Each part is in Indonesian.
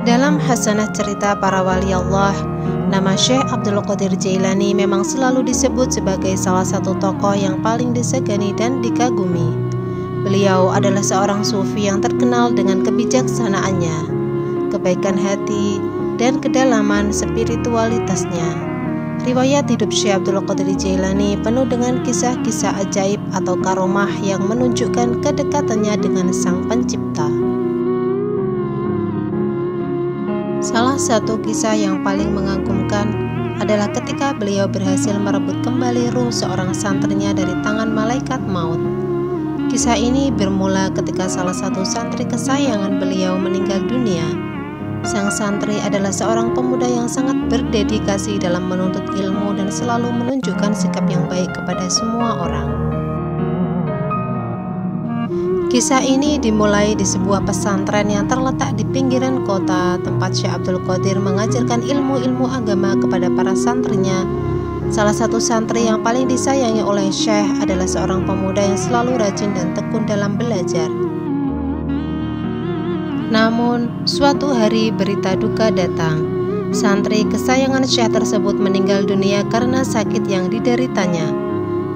Dalam hasanah cerita para wali Allah, nama Syekh Abdul Qadir Jailani memang selalu disebut sebagai salah satu tokoh yang paling disegani dan dikagumi. Beliau adalah seorang sufi yang terkenal dengan kebijaksanaannya, kebaikan hati, dan kedalaman spiritualitasnya. Riwayat hidup Syekh Abdul Qadir Jailani penuh dengan kisah-kisah ajaib atau karomah yang menunjukkan kedekatannya dengan Sang Pencipta. Salah satu kisah yang paling mengagumkan adalah ketika beliau berhasil merebut kembali ruh seorang santrinya dari tangan malaikat maut. Kisah ini bermula ketika salah satu santri kesayangan beliau meninggal dunia. Sang santri adalah seorang pemuda yang sangat berdedikasi dalam menuntut ilmu dan selalu menunjukkan sikap yang baik kepada semua orang. Kisah ini dimulai di sebuah pesantren yang terletak di pinggiran kota, tempat Syekh Abdul Qadir mengajarkan ilmu-ilmu agama kepada para santrinya. Salah satu santri yang paling disayangi oleh Syekh adalah seorang pemuda yang selalu rajin dan tekun dalam belajar. Namun, suatu hari berita duka datang. Santri kesayangan Syekh tersebut meninggal dunia karena sakit yang dideritanya.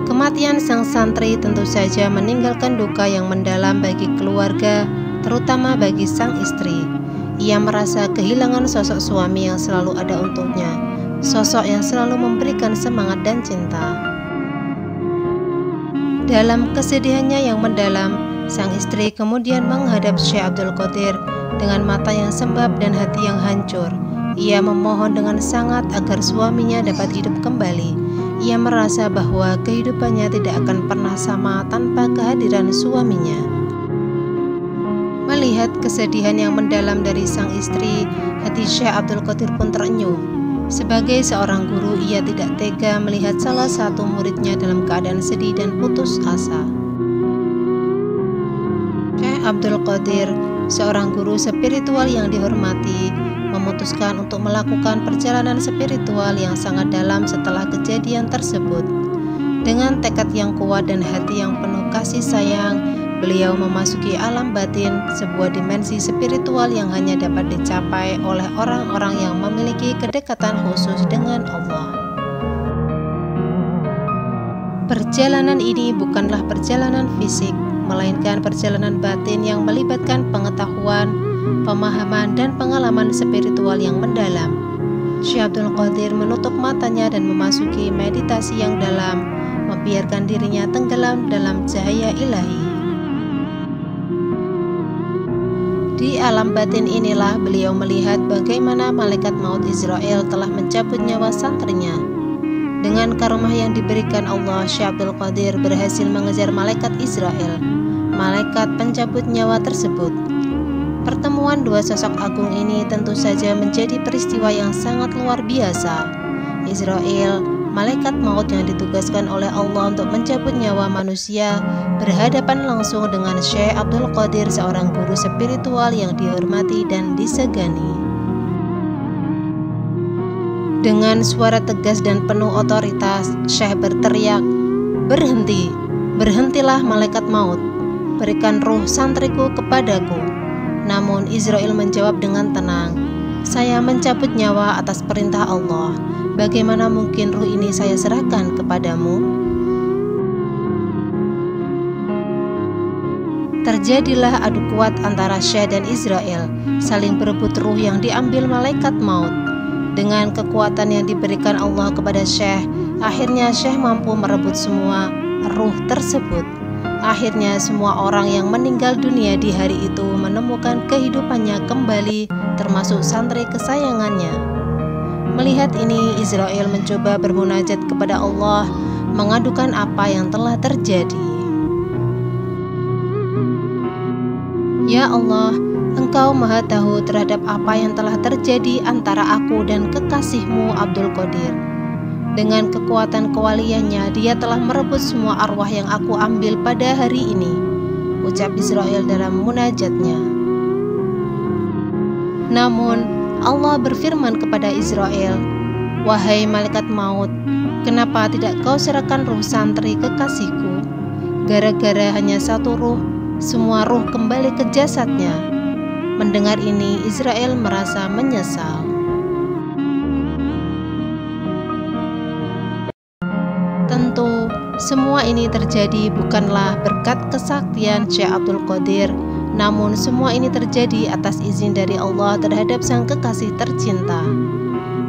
Kematian sang santri tentu saja meninggalkan duka yang mendalam bagi keluarga, terutama bagi sang istri. Ia merasa kehilangan sosok suami yang selalu ada untuknya, sosok yang selalu memberikan semangat dan cinta. Dalam kesedihannya yang mendalam, sang istri kemudian menghadap Syekh Abdul Qadir dengan mata yang sembab dan hati yang hancur. Ia memohon dengan sangat agar suaminya dapat hidup kembali. Ia merasa bahwa kehidupannya tidak akan pernah sama tanpa kehadiran suaminya. Melihat kesedihan yang mendalam dari sang istri, hati Syekh Abdul Qadir pun terenyuh. Sebagai seorang guru, ia tidak tega melihat salah satu muridnya dalam keadaan sedih dan putus asa. Syekh Abdul Qadir, seorang guru spiritual yang dihormati, memutuskan untuk melakukan perjalanan spiritual yang sangat dalam setelah kejadian tersebut. Dengan tekad yang kuat dan hati yang penuh kasih sayang, beliau memasuki alam batin, sebuah dimensi spiritual yang hanya dapat dicapai oleh orang-orang yang memiliki kedekatan khusus dengan Allah. Perjalanan ini bukanlah perjalanan fisik, melainkan perjalanan batin yang melibatkan pengetahuan, pemahaman, dan pengalaman spiritual yang mendalam. Syekh Abdul Qadir menutup matanya dan memasuki meditasi yang dalam, membiarkan dirinya tenggelam dalam cahaya ilahi. Di alam batin inilah beliau melihat bagaimana malaikat maut Israel telah mencabut nyawa santrinya. Dengan karomah yang diberikan Allah, Syekh Abdul Qadir berhasil mengejar malaikat Israel, malaikat pencabut nyawa tersebut. Pertemuan dua sosok agung ini tentu saja menjadi peristiwa yang sangat luar biasa. Israel, malaikat maut yang ditugaskan oleh Allah untuk mencabut nyawa manusia, berhadapan langsung dengan Syekh Abdul Qadir, seorang guru spiritual yang dihormati dan disegani. Dengan suara tegas dan penuh otoritas, Syekh berteriak, "Berhenti, berhentilah malaikat maut, berikan ruh santriku kepadaku." Namun Israel menjawab dengan tenang, "Saya mencabut nyawa atas perintah Allah. Bagaimana mungkin ruh ini saya serahkan kepadamu?" Terjadilah adu kuat antara Syekh dan Israel, saling berebut ruh yang diambil malaikat maut. Dengan kekuatan yang diberikan Allah kepada Syekh, akhirnya Syekh mampu merebut semua ruh tersebut. Akhirnya semua orang yang meninggal dunia di hari itu menemukan kehidupannya kembali, termasuk santri kesayangannya. Melihat ini, Israel mencoba bermunajat kepada Allah, mengadukan apa yang telah terjadi. Ya Allah, Engkau Maha Tahu terhadap apa yang telah terjadi antara aku dan kekasihmu Abdul Qadir. Dengan kekuatan kewaliannya, dia telah merebut semua arwah yang aku ambil pada hari ini, ucap Israel dalam munajatnya. Namun, Allah berfirman kepada Israel, "Wahai malaikat maut, kenapa tidak kau serahkan ruh santri kekasihku? Gara-gara hanya satu ruh, semua ruh kembali ke jasadnya. Mendengar ini, Israel merasa menyesal. Tentu, semua ini terjadi bukanlah berkat kesaktian Syekh Abdul Qadir, namun semua ini terjadi atas izin dari Allah terhadap sang kekasih tercinta.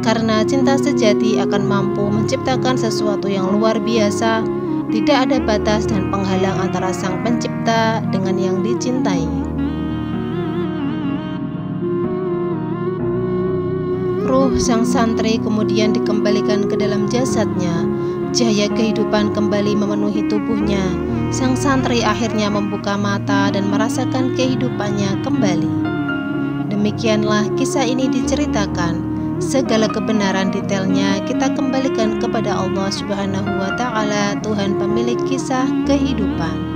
Karena cinta sejati akan mampu menciptakan sesuatu yang luar biasa, tidak ada batas dan penghalang antara sang pencipta dengan yang dicintai. Ruh sang santri kemudian dikembalikan ke dalam jasadnya. Cahaya kehidupan kembali memenuhi tubuhnya. Sang santri akhirnya membuka mata dan merasakan kehidupannya kembali. Demikianlah kisah ini diceritakan. Segala kebenaran detailnya kita kembalikan kepada Allah Subhanahu wa Ta'ala, Tuhan pemilik kisah kehidupan.